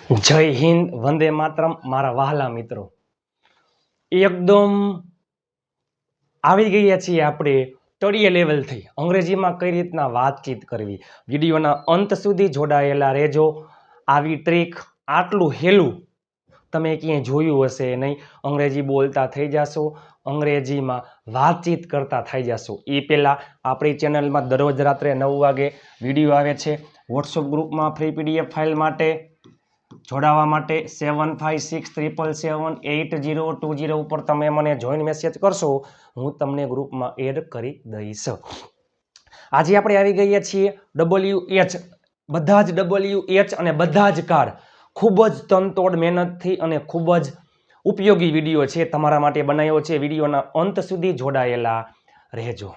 જય હિન્દ, વંદે માતરમ. મારા વહાલા મિત્રો, એકદમ આવી ગયા છીએ આપણે તળિયે લેવલથી અંગ્રેજીમાં કઈ રીતના વાતચીત કરવી. વિડીયોના અંત સુધી જોડાયેલા રહેજો. આવી ટ્રીક, આટલું હેલું તમે ક્યાંય જોયું હશે નહીં. અંગ્રેજી બોલતા થઈ જશો, અંગ્રેજીમાં વાતચીત કરતા થઈ જશો. એ પહેલાં આપણી ચેનલમાં દરરોજ રાત્રે 9 વાગે વિડીયો આવે છે. વોટ્સઅપ ગ્રુપમાં ફ્રી PDF ફાઇલ માટે જોડાવા માટે 7563778020 ઉપર તમે મને જોઈન મેસેજ કરશો, હું તમને ગ્રુપમાં એડ કરી દઈશ. આજે આપણે આવી ગયા છીએ WH, બધા જ WH અને બધા જ કાર્ડ ખૂબ જ તનતોડ મહેનતથી અને ખૂબ જ ઉપયોગી વિડીયો છે, તમારા માટે બનાવ્યો છે. વિડીયોના અંત સુધી જોડાયેલા રહેજો.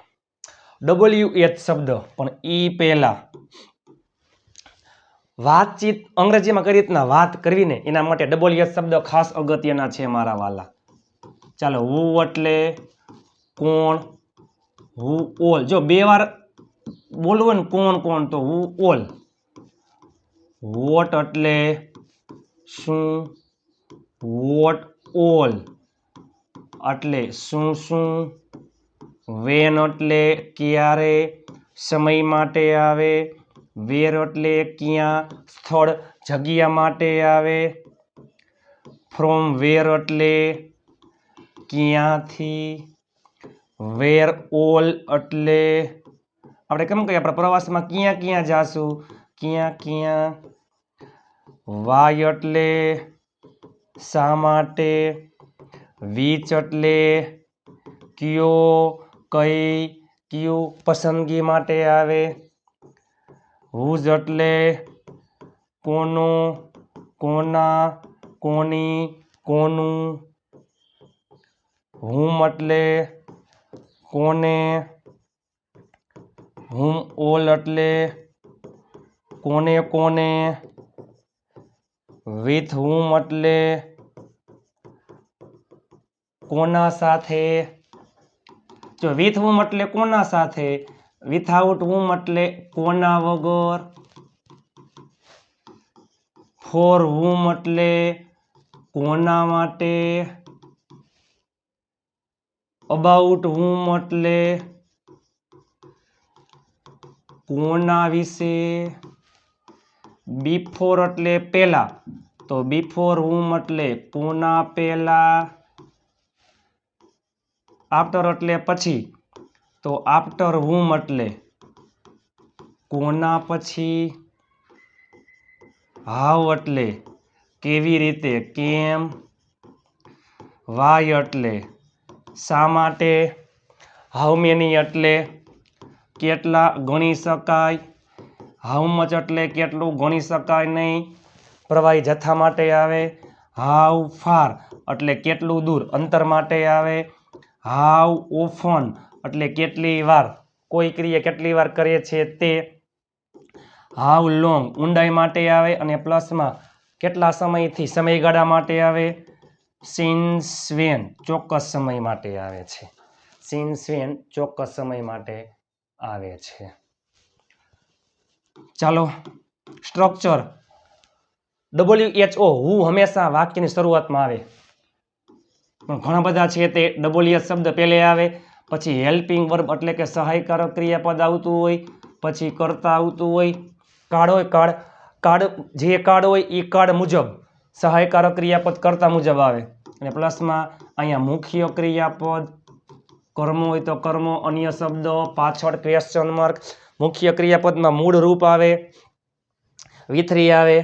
WH શબ્દ, પણ એ પહેલા વાતચીત અંગ્રેજીમાં કઈ રીતના વાત કરવી ને એના માટે WH શબ્દ ખાસ અગત્યના છે મારા વાલા. ચાલો, હુ એટલે કોણ, હુ ઓલ. જો બે વાર બોલવું ને કોણ કોણ તો હુ ઓલ. વોટ એટલે શું, વોટ ઓલ એટલે શું શું. વેન એટલે ક્યારે, સમય માટે આવે. વેર એટલે ક્યાં, સ્થળ જગ્યા માટે આવે. ફ્રોમ વેર એટલે ક્યાંથી. વેર ઓલ એટલે આપણે કેમ કહીએ આપણે પ્રવાસમાં ક્યાં ક્યાં જાશું, ક્યાં ક્યાં. વાય એટલે શા માટે. વિચ એટલે કયો, કઈ, કયું પસંદગી માટે આવે. હુઝ એટલે કોનો, કોના, કોની, કોનું. હુમ એટલે કોને. હુમ ઓલ એટલે કોને કોને. વિથ હુમ એટલે કોના સાથે. જો વિથ હુમ એટલે કોના સાથે, વિથઆઉટ હુમ એટલે કોના વગર. ફોર હુમ એટલે કોના માટે. અબાઉટ હુમ એટલે કોના વિશે. બિફોર એટલે પહેલા, તો બિફોર હુમ એટલે કોના પહેલા. આફ્ટર એટલે પછી, તો આફ્ટર હુમ એટલે કોના પછી. હાઉ એટલે કેવી રીતે, કેમ. વાય એટલે શા માટે. હાઉ મેની એટલે કેટલા, ગણી શકાય. હાઉ મચ એટલે કેટલું, ગણી શકાય નહીં, પ્રવાહી જથ્થા માટે આવે. હાઉ ફાર એટલે કેટલું દૂર, અંતર માટે આવે. હાઉ ઓફન એટલે કેટલી વાર, કોઈ ક્રિયા કેટલી વાર કરે છે તે. હાઉ લોંગ ઊંડાઈ માટે આવે અને પ્લસમાં કેટલા સમયથી, સમયગાળા માટે આવે. સિન્સ વેન ચોક્કસ સમય માટે આવે છે. સિન્સ વેન ચોક્કસ સમય માટે આવે છે. ચાલો, સ્ટ્રક્ચર. WHO હુ હંમેશા વાક્યની શરૂઆતમાં આવે, પણ ઘણા બધા છે તે WH શબ્દ પહેલે આવે, પછી હેલ્પિંગ વર્બ એટલે કે સહાયકારક ક્રિયાપદ આવતું હોય, પછી કર્તા આવતું હોય. કાર્ડ હોય, કાર્ડ જે કાર્ડ હોય એ કાર્ડ મુજબ સહાયકારક ક્રિયાપદ કર્તા મુજબ આવે. અને પ્લસમાં અહીંયા મુખ્ય ક્રિયાપદ, કર્મ હોય તો કર્મ, અન્ય શબ્દો, પાછળ ક્વેશ્ચન માર્ક. મુખ્ય ક્રિયાપદમાં મૂળ રૂપ આવે, V3 આવે,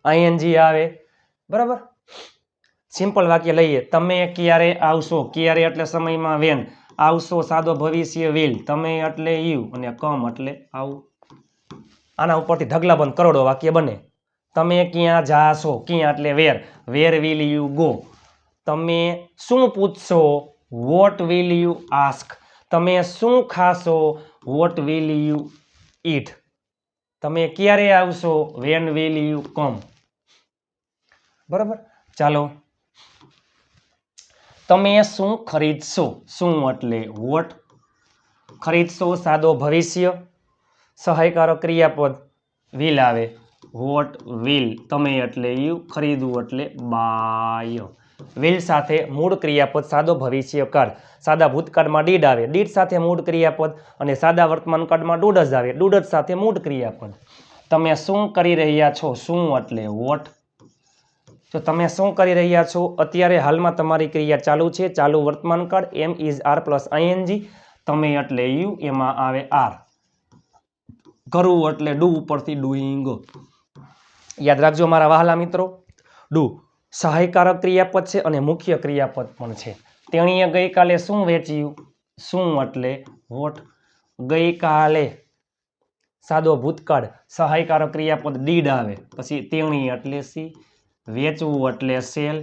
ING આવે. બરાબર. સિમ્પલ વાક્ય લઈએ. તમે ક્યારે આવશો, ક્યારે એટલે સમયમાં વેન. આવશો સાદો ભવિષ્ય વિલ. તમે એટલે યુ અને કમ એટલે આવું. આના ઉપરથી ઢગલાબંધ કરોડો વાક્ય બને. તમે ક્યાં જાશો, ક્યાં એટલે where. Where will you go. તમે શું પૂછશો, વોટ વિલ યુ આસ્ક. તમે શું ખાશો, વોટ વિલ યુ ઈટ. તમે ક્યારે આવશો, વેન વિલ યુ કમ. બરાબર. ચાલો, તમે શું ખરીદશો, શું એટલે વોટ. ખરીદશો સાદો ભવિષ્ય, સહાયકારક ક્રિયાપદ વિલ આવે. વોટ વિલ તમે એટલે યુ, ખરીદવું એટલે બાય. વિલ સાથે મૂળ ક્રિયાપદ સાદો ભવિષ્યકાળ. સાદા ભૂતકાળમાં ડીડ આવે, ડીડ સાથે મૂળ ક્રિયાપદ, અને સાદા વર્તમાનકાળમાં ડુડ જ આવે, ડુડ જ સાથે મૂળ ક્રિયાપદ. તમે શું કરી રહ્યા છો? શું એટલે વોટ. તો તમે શું કરી રહ્યા છો? અત્યારે હાલમાં તમારી ક્રિયા ચાલુ છે, ચાલુ વર્તમાનકાળ, એમ ઇઝ આર પ્લસ આઈએનજી. તમે એટલે યુ, એમાં આવે આર. કરવું એટલે ડુ ઉપરથી ડુઈંગ. યાદ રાખજો મારા વહાલા મિત્રો, ડુ સહાયકારક ક્રિયાપદ છે અને મુખ્ય ક્રિયાપદ પણ છે. તેણીએ ગઈકાલે શું વેચ્યું? શું એટલે વોટ. ગઈકાલે સાદો ભૂતકાળ, સહાયકારક ક્રિયાપદ ડીડ આવે, પછી તેણી એટલે સી. વેચવું એટલે સેલ.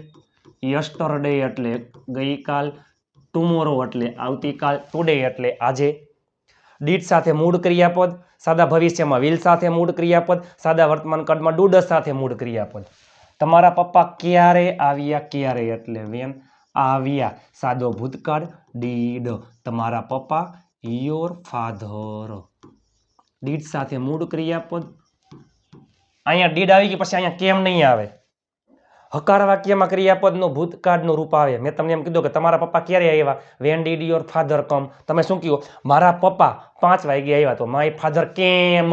યસ્ટરડે એટલે ગઈકાલ. ટુમોરો એટલે આવતીકાલ. ટુડે એટલે આજે. ડીડ સાથે મૂળ ક્રિયાપદ, સાદા ભવિષ્યમાં વિલ સાથે મૂળ ક્રિયાપદ, સાદા વર્તમાનકાળમાં ડુડ સાથે મૂળ ક્રિયાપદ. તમારા પપ્પા ક્યારે આવ્યા? ક્યારે એટલે વેન. આવ્યા સાદો ભૂતકાળ ડીડ. તમારા પપ્પા યોર ફાધર. ડીડ સાથે મૂળ ક્રિયાપદ. અહીંયા ડીડ આવી ગઈ, પછી અહીંયા કેમ નહીં આવે? હકાર વાક્યમાં ક્રિયાપદનું ભૂતકાળનું રૂપ આવે. મેં તમને એમ કીધું કે તમારા પપ્પા ક્યારે આવ્યા? વેન ડીડ યોર ફાધર કમ. તમે શું કહ્યું? મારા પપ્પા 5 વાગે આવ્યા. તો માય ફાધર કેમ.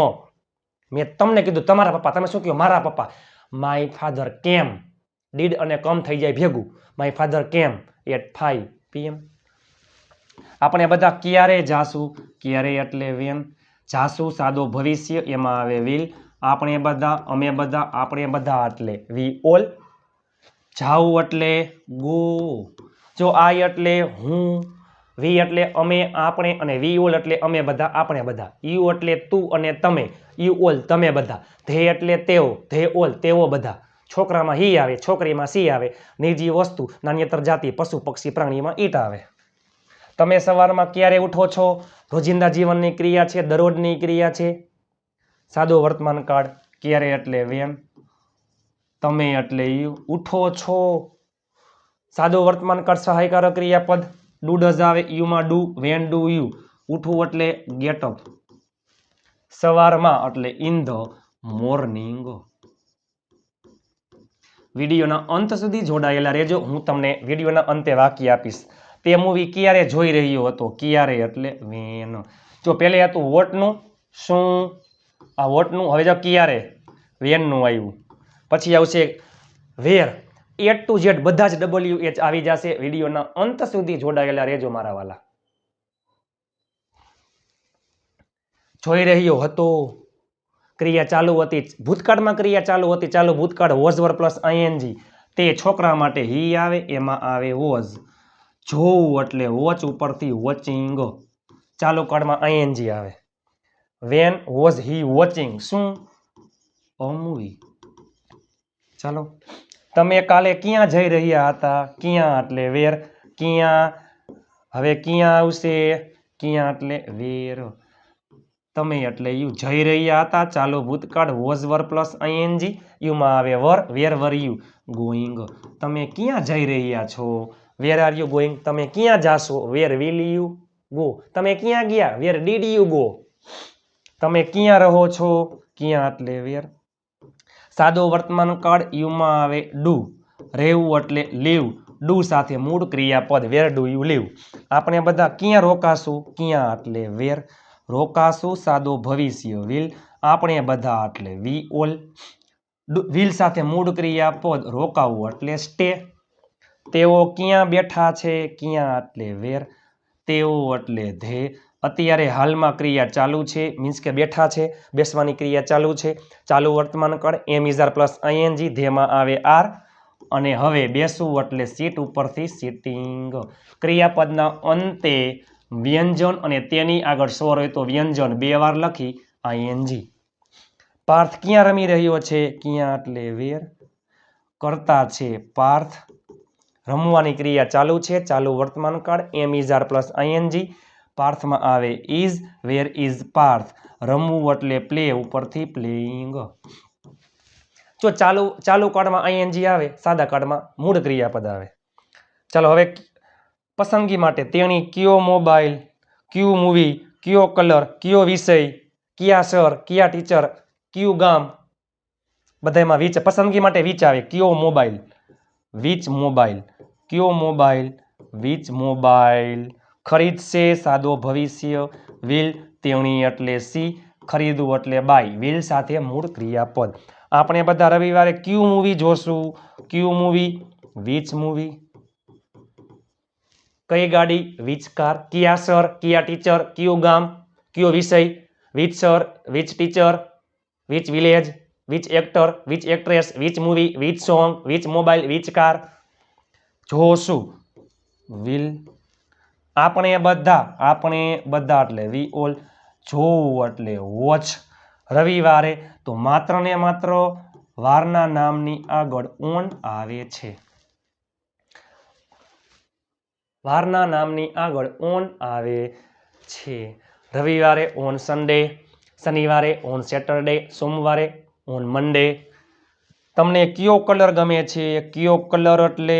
મેં તમને કીધું તમારા પપ્પા, તમે શું કહ્યું? મારા પપ્પા. માય ફાધર કેમ. ડીડ અને કમ થઈ જાય ભેગું. માય ફાધર કેમ એટ 5 PM. આપણે બધા ક્યારે જાશું? ક્યારે એટલે વેન. જાશું સાદો ભવિષ્ય, એમાં આવે વિલ. આપણે બધા, અમે બધા, આપણે બધા એટલે વી ઓલ. જાવું એટલે ગો. જો આઈ એટલે હું, વી એટલે અમે, આપણે, અને વી ઓલ એટલે અમે બધા, આપણે બધા. યુ એટલે તું અને તમે, યુ ઓલ તમે બધા. ધે એટલે તેઓ, ધે ઓલ તેઓ બધા. છોકરામાં હી આવે, છોકરીમાં સી આવે. નિર્જીવ વસ્તુ, નાન્યતર જાતિ, પશુ પક્ષી પ્રાણીમાં ઈટ આવે. તમે સવારમાં ક્યારે ઉઠો છો? રોજિંદા જીવનની ક્રિયા છે, દરરોજની ક્રિયા છે. સાદો વર્તમાનકાળ, ક્યારે એટલે વેન. તમે એટલે યુ, ઉઠો છો. સાદો વર્તમાનકાળ સહાયકારક ક્રિયાપદ ડુ જ આવે, યુમાં ડુ, વેન ડુ યુ. ઉઠવું એટલે ગેટ અપ. સવારમાં એટલે ઇન ધ મોર્નિંગ. વિડીયોના અંત સુધી જોડાયેલા રહેજો. હું તમને વિડીયોના અંતે વાક્ય આપીશ. તે મૂવી ક્યારે જોઈ રહ્યો હતો? ક્યારે એટલે વેન. જો પહેલે હતું વોટનું, શું. આ વોટનું. હવે જો ક્યારે, વેનનું આવ્યું. પછી આવશે વેર. A to Z બધા જ WH આવી જશે. વિડીયોના અંત સુધી જોડાયેલા રહેજો મારા વાલા. જોઈ રહ્યો હતો, ક્રિયા ચાલુ હતી, ભૂતકાળમાં ક્રિયા ચાલુ હતી, ચાલુ ભૂતકાળ વોઝ વર પ્લસ આઈએનજી. તે છોકરા માટે હી આવે, એમાં આવે વોઝ. જોવું એટલે વોચ ઉપરથી વોચિંગ. ચાલુ કાળમાં આઈએનજી આવે. વેન વોઝ હી વોચિંગ શું? અ મૂવી. ચાલો, તમે કાલે ક્યાં જઈ રહ્યા હતા? ક્યાં એટલે વેર. ક્યાં. હવે ક્યાં આવશે? ક્યાં એટલે વેર. તમે એટલે યુ. જઈ રહ્યા હતા ચાલુ ભૂતકાળ વોઝ વર પ્લસ આઈએનજી, યુમાં આવે વર. વેર વર યુ ગોઈંગ. તમે ક્યાં જઈ રહ્યા છો? Where are you going. તમે ક્યાં જાશો? Where will you go. તમે ક્યાં ગયા? Where did you go. તમે ક્યાં રહો છો? ક્યાં એટલે વેર. સાદો વર્તમાનકાળ, યુમાં આવે ડુ. રહેવું એટલે લીવ. ડુ સાથે મૂળ ક્રિયાપદ વેર ડુ યુ લીવ. આપણે બધા ક્યાં રોકાશું? ક્યાં એટલે વેર. રોકાશું સાદો ભવિષ્ય વિલ. આપણે બધા એટલે વી ઓલ. વિલ સાથે મૂળ ક્રિયાપદ રોકાવું એટલે સ્ટે. તેઓ ક્યાં બેઠા છે? ક્યાં એટલે વેર. તેઓ એટલે ધે. અત્યારે હાલમાં ક્રિયા ચાલુ છે, મીન્સ કે બેઠા છે, બેસવાની ક્રિયા ચાલુ છે. ચાલુ વર્તમાનકાળ એમ ઇઝ આર પ્લસ આઈએનજી, ધેમાં આવે આર. અને હવે બેસવું એટલે સીટ ઉપરથી સિટિંગ. ક્રિયાપદના અંતે વ્યંજન અને તેની આગળ સ્વર હોય તો વ્યંજન 2 વાર લખી આઈએનજી. પાર્થ ક્યાં રમી રહ્યો છે? ક્યાં એટલે વેર. કરતા છે પાર્થ. રમવાની ક્રિયા ચાલુ છે, ચાલુ વર્તમાનકાળ એમ ઇઝ આર પ્લસ આઈએનજી. પાર્થમાં આવે ઇઝ. Where is Parth. રમવું એટલે પ્લે ઉપરથી પ્લેઇંગ. જો ચાલુ કાળમાં આઈએનજી આવે, સાદા કાળમાં મૂળ ક્રિયાપદ આવે. ચાલો હવે પસંદગી માટે તેણી કયો મોબાઈલ, કયું મૂવી, કયો કલર, કયો વિષય, કયા સર, કયા ટીચર, કયું ગામ. બધામાં વીચ પસંદગી માટે વીચ આવે. કયો મોબાઈલ, વિચ મોબાઈલ, કયો મોબાઈલ, વિચ મોબાઈલ. ખરીદશે સાદો ભવિષ્ય, વિલ તેણી એટલે સી, ખરીદવું એટલે બાય, વિલ સાથે મૂળ ક્રિયાપદ. આપણે બધા રવિવારે કયું મૂવી જોશું, કયું મૂવી, વિચ મૂવી. કઈ ગાડી, વિચ કાર. કયા સર, કયા ટીચર, કયું ગામ, કયો વિષય, which sir, which teacher, which village, which actor, which actress, which movie, which song, which mobile, which car. જોશું, વિલ. આપણે બધા એટલે વી ઓલ. જોવું એટલે વોચ. રવિવારે તો માત્ર ને માત્ર વારના નામની આગળ ઓન આવે છે. વારના નામની આગળ ઓન આવે છે. રવિવારે ઓન સન્ડે, શનિવારે ઓન સેટરડે, સોમવારે ઓન મંડે. તમને કયો કલર ગમે છે, કયો કલર એટલે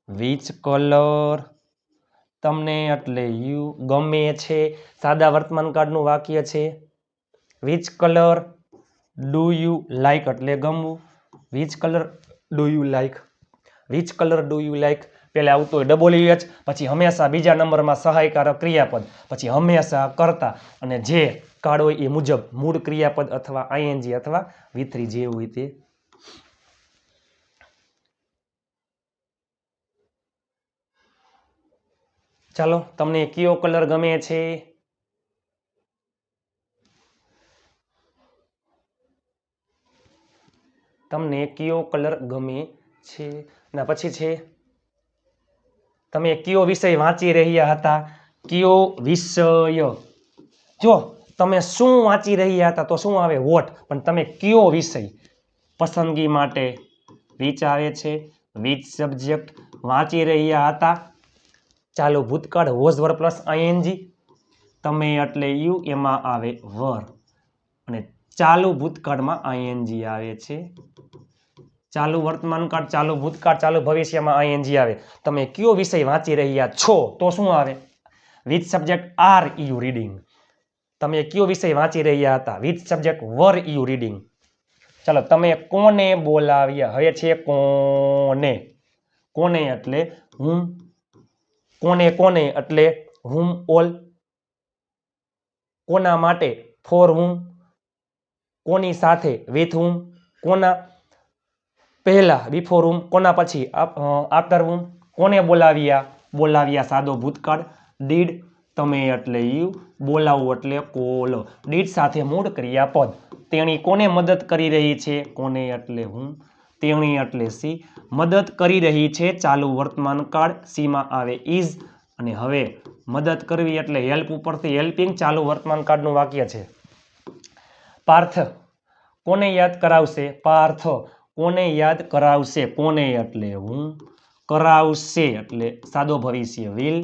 વિચ કલર. તમને એટલે યુ ગમે છે. સાદા વર્તમાન કાળનું વાક્ય છે. Which colour do you like એટલે ગમવું. Which colour do you like, which colour do you like. પહેલા આવતું હોય ડબલ્યુએચ, પછી હંમેશા બીજા નંબરમાં સહાયકારક ક્રિયાપદ, પછી હંમેશા કરતા, અને જે કાળ હોય એ મુજબ મૂળ ક્રિયાપદ અથવા આઈએનજી અથવા V3 જે હોય તે. ચાલો, તમને કયો કલર ગમે છે? તમને કયો કલર ગમે છે? ના પછી છે તમે કયો વિષય વાંચી રહ્યા હતા, કયો વિષય. જો તમે શું વાંચી રહ્યા હતા તો શું આવે વોટ, પણ તમે કયો વિષય. પસંદગી માટે વિચ આવે છે. વિચ સબ્જેક્ટ વાંચી રહ્યા હતા. ચાલો ભૂતકાળ વોઝ વર પ્લસ આઈએનજી. તમે એટલે યુ, એમાં આવે વર, અને ચાલુ ભૂતકાળમાં આઈએનજી આવે છે. ચાલુ વર્તમાન કાળ, ચાલુ ભૂતકાળ, ચાલુ ભવિષ્યમાં આઈએનજી આવે. તમે કયો વિષય વાંચી રહ્યા છો તો શું આવે which subject are you reading. તમે કયો વિષય વાંચી રહ્યા હતા, which subject var you reading. ચાલો, તમે કોને બોલાવ્યા. હવે છે કોને. કોને એટલે હું, કોને એટલે હુમ ઓલ. કોના માટે ફોર હુમ. કોની સાથે વિથ હુમ. કોના પહેલા બિફોર હુમ. કોના પછી આફ્ટર હુમ. કોને બોલાવ્યા સાદો ભૂતકાળ. ડીડ તમે એટલે યુ, બોલાવવું એટલે કોલ. ડીડ સાથે મૂળ ક્રિયાપદ. તેણી કોને મદદ કરી રહી છે, કોને એટલે હું, તેણી એટલે સી. મદદ કરી રહી છે ચાલુ વર્તમાન કાળ, સીમાં આવે ઇઝ. અને હવે મદદ કરવી એટલે હેલ્પ ઉપરથી હેલ્પિંગ ચાલુ વર્તમાન કાળનું વાક્ય છે. પાર્થ કોને યાદ કરાવશે, પાર્થ કોને યાદ કરાવશે. કોને એટલે હું, કરાવશે એટલે સાદો ભવિષ્ય વિલ.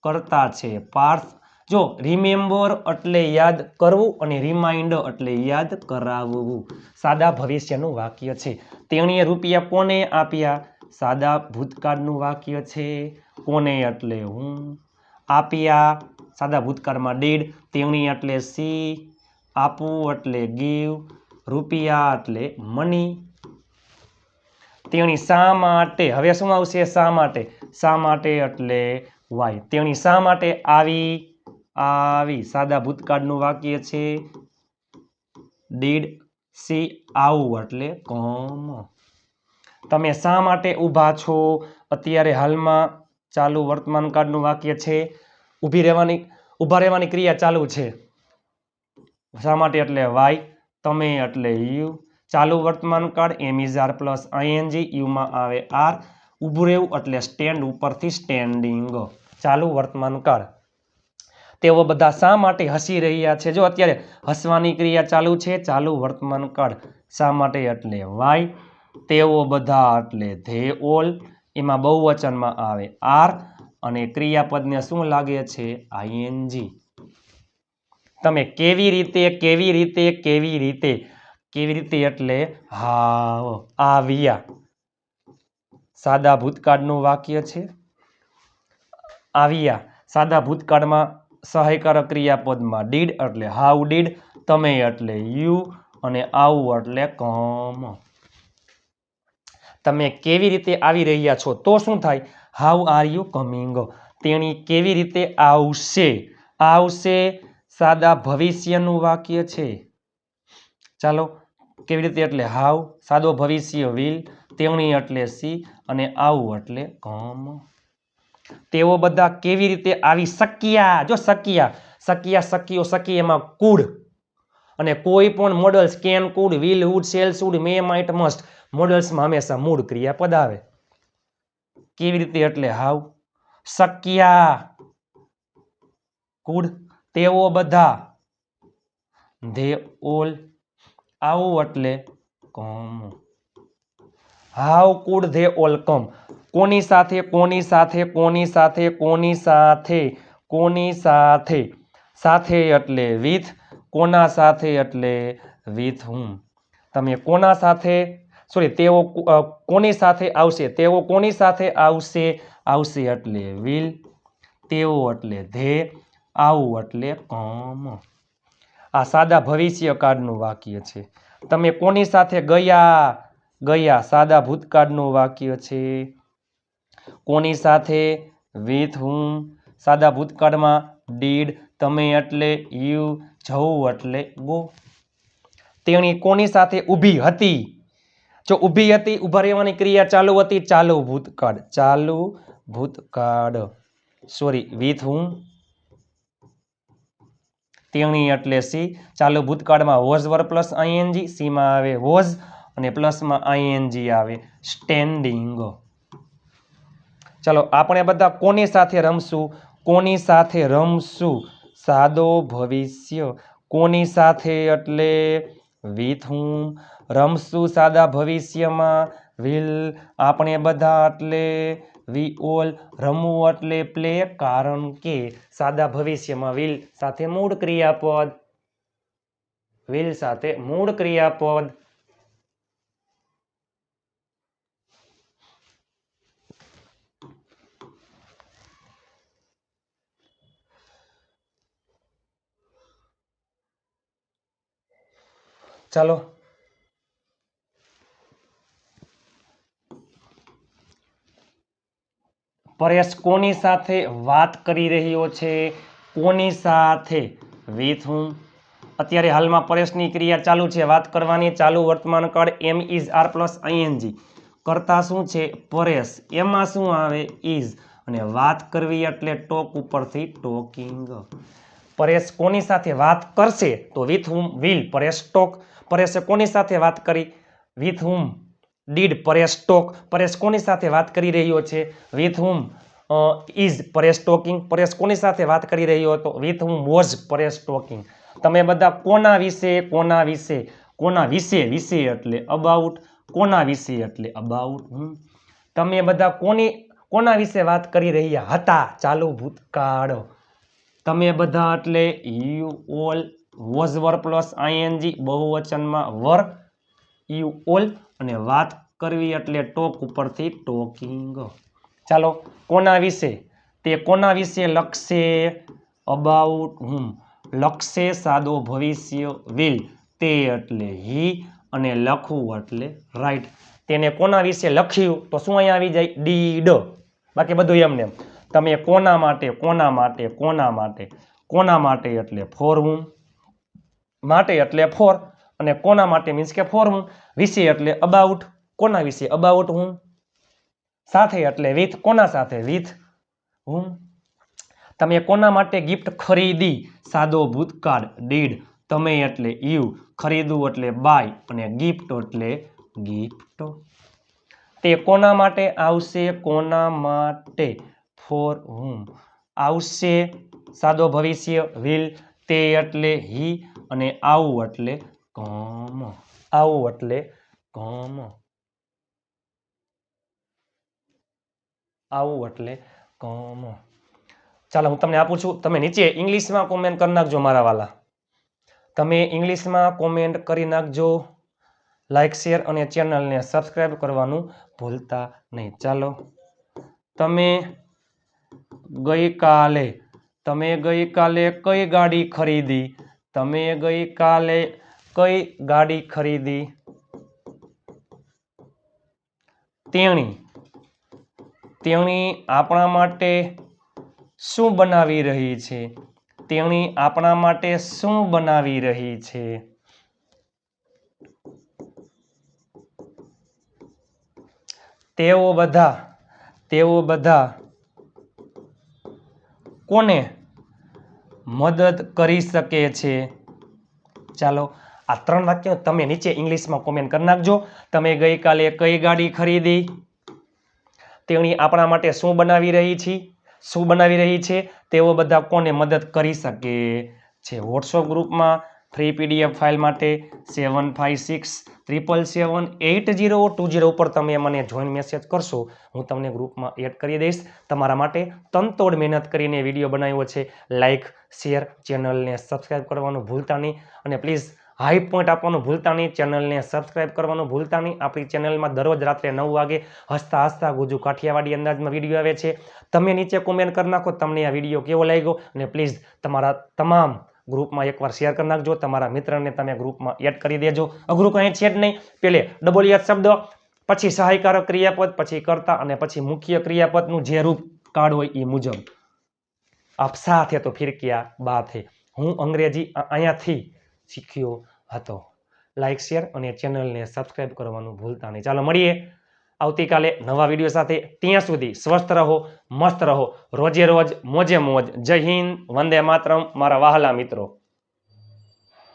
કરતા છે પાર્થ. જો રિમેમ્બર એટલે યાદ કરવું, અને રિમાઇન્ડર એટલે યાદ કરાવવું. સાદા ભવિષ્યનું વાક્ય છે. તેણીએ રૂપિયા કોને આપ્યા, સાદા ભૂતકાળનું વાક્ય છે. કોને એટલે હું, આપ્યા સાદા ભૂતકાળમાં ડીડ. તેણી એટલે સી, આપવું એટલે ગીવ, રૂપિયા એટલે મની. તેણી શા માટે, હવે શું આવશે શા માટે. શા માટે એટલે વાય. તેણી શા માટે આવી સાદા ભૂતકાળનું વાક્ય છે. ડીડ સી આવું એટલે કમ. તમે શા માટે ઊભા છો, અત્યારે હાલમાં ચાલુ વર્તમાન કાળનું વાક્ય છે. ઊભા રહેવાની ક્રિયા ચાલુ છે. શા માટે એટલે વાય. તમે એટલે યુ. ચાલુ વર્તમાન કાળ એમ ઇઝ આર પ્લસ આઈએનજી, યુમાં આવે આર. ઊભું રહેવું એટલે સ્ટેન્ડ ઉપરથી સ્ટેન્ડિંગ. ચાલુ વર્તમાન કાળ. તેઓ બધા શા માટે હસી રહ્યા છે. જો અત્યારે હસવાની ક્રિયા ચાલુ છે, ચાલુ વર્તમાન કાળ. શા માટે એટલે વાય. તેઓ બધા એટલે ધે ઓલ, એમાં બહુવચનમાં આવે આર, અને ક્રિયાપદને શું લાગે છે, આઈએનજી. તમે કેવી રીતે એટલે હાવ, આવ્યા સાદા ભૂતકાળનું વાક્ય છે. આવ્યા સાદા ભૂતકાળમાં સહાયકારક ક્રિયાપદમાં ડીડ એટલે હાઉ ડીડ. તમે એટલે યુ, અને આવું એટલે કમ. તમે કેવી રીતે આવી રહ્યા છો તો શું થાય? How are you coming. તેણી કેવી રીતે આવશે? આવશે સાદા ભવિષ્યનું વાક્ય છે. ચાલો, કેવી રીતે એટલે હાઉ, સાદો ભવિષ્ય વિલ, તેણી એટલે સી અને આવું એટલે કમ. તેઓ બધા કેવી રીતે આવી શક્યા? જો શક્યા, શક્યા, શક્યો, શકી એમાં કુડ અને કોઈ પણ models can, could, will, would, shall, should, may, might, must મોડલ્સમાં હંમેશા મૂળ ક્રિયાપદ આવે. કેવી રીતે એટલે હાઉ, શક્યા, કુડ, તેઓ બધા, ધે ઓલ, આવું એટલે કમ. હાઉ કુડ ધે ઓલ કમ. કોની સાથે, કોની સાથે, કોની સાથે, કોની સાથે, કોની સાથે, સાથે એટલે વિથ, કોના સાથે એટલે વિથ હુમ. તમે કોના સાથે, સોરી, તેઓ કોની સાથે આવશે? તેઓ કોની સાથે આવશે? આવશે એટલે વિલ, તેઓ એટલે ધે, આવું એટલે કમ. આ સાદા ભવિષ્ય કાળનું વાક્ય છે. તમે કોની સાથે ગયા? ગયા સાદા ભૂતકાળનું વાક્ય છે. કોની સાથે? વિથ હુમ સાદા ભૂતકાળમાં ડીડ, તમે એટલે યુ, જવું એટલે ગો. તેણી કોની સાથે ઊભી હતી? જો ઊભી હતી, ઊભા રહેવાની ક્રિયા ચાલુ હતી, ચાલુ ભૂતકાળ, ચાલુ ભૂતકાળ, સોરી, વિથ હુમ, તેણી એટલે સી. ચાલુ ભૂતકાળમાં વોઝ વર્બ પ્લસ આઈએનજી, સીમાં આવે વોઝ અને પ્લસમાં આઈએનજી આવે સ્ટેન્ડિંગ. ચાલો, આપણે બધા કોની સાથે રમશું? કોની સાથે રમશું? સાદો ભવિષ્ય. કોની સાથે એટલે વિથ હુમ. રમશું સાદા ભવિષ્યમાં વિલ. આપણે બધા એટલે વી ઓલ. રમવું એટલે પ્લે, કારણ કે સાદા ભવિષ્યમાં વિલ સાથે મૂળ ક્રિયાપદ, વિલ સાથે મૂળ ક્રિયાપદ. ચાલો, પરેશ કોની સાથે વાત કરી રહ્યો છે? કોની સાથે? વિથ હુમ. અત્યારે હાલમાં પરેશની ક્રિયા ચાલુ છે વાત કરવાની, ચાલુ વર્તમાન કાળ, એમ ઇઝ આર પ્લસ આઈએનજી. કરતા શું છે? પરેશ. એમાં શું આવે? ઇઝ. અને વાત કરવી એટલે ટોક ઉપરથી ટોકિંગ. પરેશ કોની સાથે વાત કરશે? તો with whom will Paresh talk. પરેશે કોની સાથે વાત કરી? With whom did Paresh talk. Paresh કોની સાથે વાત કરી રહ્યો છે? With whom is Paresh talking. Paresh કોની સાથે વાત કરી રહ્યો હતો? With whom was Paresh talking. તમે બધા કોના વિશે? કોના વિશે? કોના વિશે? વિશે એટલે અબાઉટ. કોના વિશે એટલે અબાઉટ હુમ. તમે બધા કોના વિશે વાત કરી રહ્યા હતા? ચાલુ ભૂતકાળ. તમે બધા એટલે you all, was were plus ING, બહુવચનમાં વર, યુ ઓલ અને વાત કરવી એટલે ટોક ઉપરથી ટોકિંગ. ચાલો, કોના વિશે? તે કોના વિશે લખશે? અબાઉટ હુમ. લખશે સાદો ભવિષ્ય વિલ, તે એટલે હી અને લખવું એટલે રાઈટ. તેને કોના વિશે લખ્યું? તો શું અહીંયા આવી જાય? ડીડ. બાકી બધું એમને એમ. તમે કોના માટે? કોના માટે? કોના માટે? કોના માટે એટલે ફોર હુમ. માટે એટલે ફોર અને કોના માટે મીન્સ કે ફોર હુમ. વિશે એટલે અબાઉટ. કોના વિશે? અબાઉટ હુમ. સાથે એટલે વિથ. કોના સાથે? વિથ હુમ. તમે કોના માટે ગિફ્ટ ખરીદી? સાદો ભૂતકાળ ડીડ. તમે એટલે યુ, ખરીદવું એટલે બાય અને ગિફ્ટ એટલે ગિફ્ટ. તે કોના માટે આવશે? કોના માટે? ફોર હુમ. આવશે સાદો ભવિષ્ય વિલ, તે એટલે હી અને આવું એટલે કમ. આવું એટલે કમ. આવું એટલે કમ. ચાલો, હું તમને આપું છું. તમે નીચે ઇંગ્લિશમાં કોમેન્ટ કરી નાખજો મારા વાલા. તમે ઇંગ્લિશમાં કોમેન્ટ કરી નાખજો. લાઈક, શેર અને ચેનલને સબસ્ક્રાઈબ કરવાનું ભૂલતા નહીં. ચાલો, તમે ગઈકાલે કઈ ગાડી ખરીદી? તમે ગઈકાલે કઈ ગાડી ખરીદી? તેણી આપણા માટે શું બનાવી રહી છે? તેણી આપણા માટે શું બનાવી રહી છે? તેઓ બધા કોને મદદ કરી શકે છે? ચાલો આ 3 વાક્યો તમે નીચે ઇંગ્લિશમાં કોમેન્ટ કરી નાખજો. તમે ગઈકાલે કઈ ગાડી ખરીદી? તેણી આપણા માટે શું બનાવી રહી છે? તેઓ બધા કોને મદદ કરી શકે છે? વોટ્સઅપ ગ્રુપમાં ફ્રી PDF ફાઇલ માટે 7563778020 ઉપર તમે મને જોઈન મેસેજ કરશો, હું તમને ગ્રુપમાં એડ કરી દઈશ. તમારા માટે તનતોડ મહેનત કરીને વિડીયો બનાવ્યો છે. લાઈક, શેર, ચેનલને સબસ્ક્રાઇબ કરવાનું ભૂલતા નહીં અને પ્લીઝ હાઈ પોઈન્ટ આપવાનું ભૂલતા નહીં. ચેનલને સબસ્ક્રાઇબ કરવાનું ભૂલતા નહીં. આપણી ચેનલમાં દરરોજ રાત્રે 9 વાગે હસતા ગુજુ કાઠિયાવાડી અંદાજમાં વિડીયો આવે છે. તમે નીચે કોમેન્ટ કરી નાખો તમને આ વિડીયો કેવો લાગ્યો અને પ્લીઝ તમારા તમામ ગ્રુપમાં એકવાર શેર કરી નાખજો. તમારા મિત્રને તમે ગ્રુપમાં એડ કરી દેજો. અઘરું કંઈ છે જ નહીં. પહેલે WH શબ્દ, પછી સહાયકારક ક્રિયાપદ, પછી કર્તા અને પછી મુખ્ય ક્રિયાપદનું જે રૂપ કાર્ડ હોય એ મુજબ. આપ સાથ હે તો ફિર ક્યા બાત હે. હું અંગ્રેજી અહીંયાથી શીખ્યો હતો. લાઈક, શેર અને ચેનલને સબસ્ક્રાઇબ કરવાનું ભૂલતા નહીં. ચાલો મળીએ આવતીકાલે નવા વિડીયો સાથે. ત્યાં સુધી સ્વસ્થ રહો, મસ્ત રહો, રોજે રોજ મોજે મોજ. જય હિન્દ, વંદે માતરમ મારા વહાલા મિત્રો.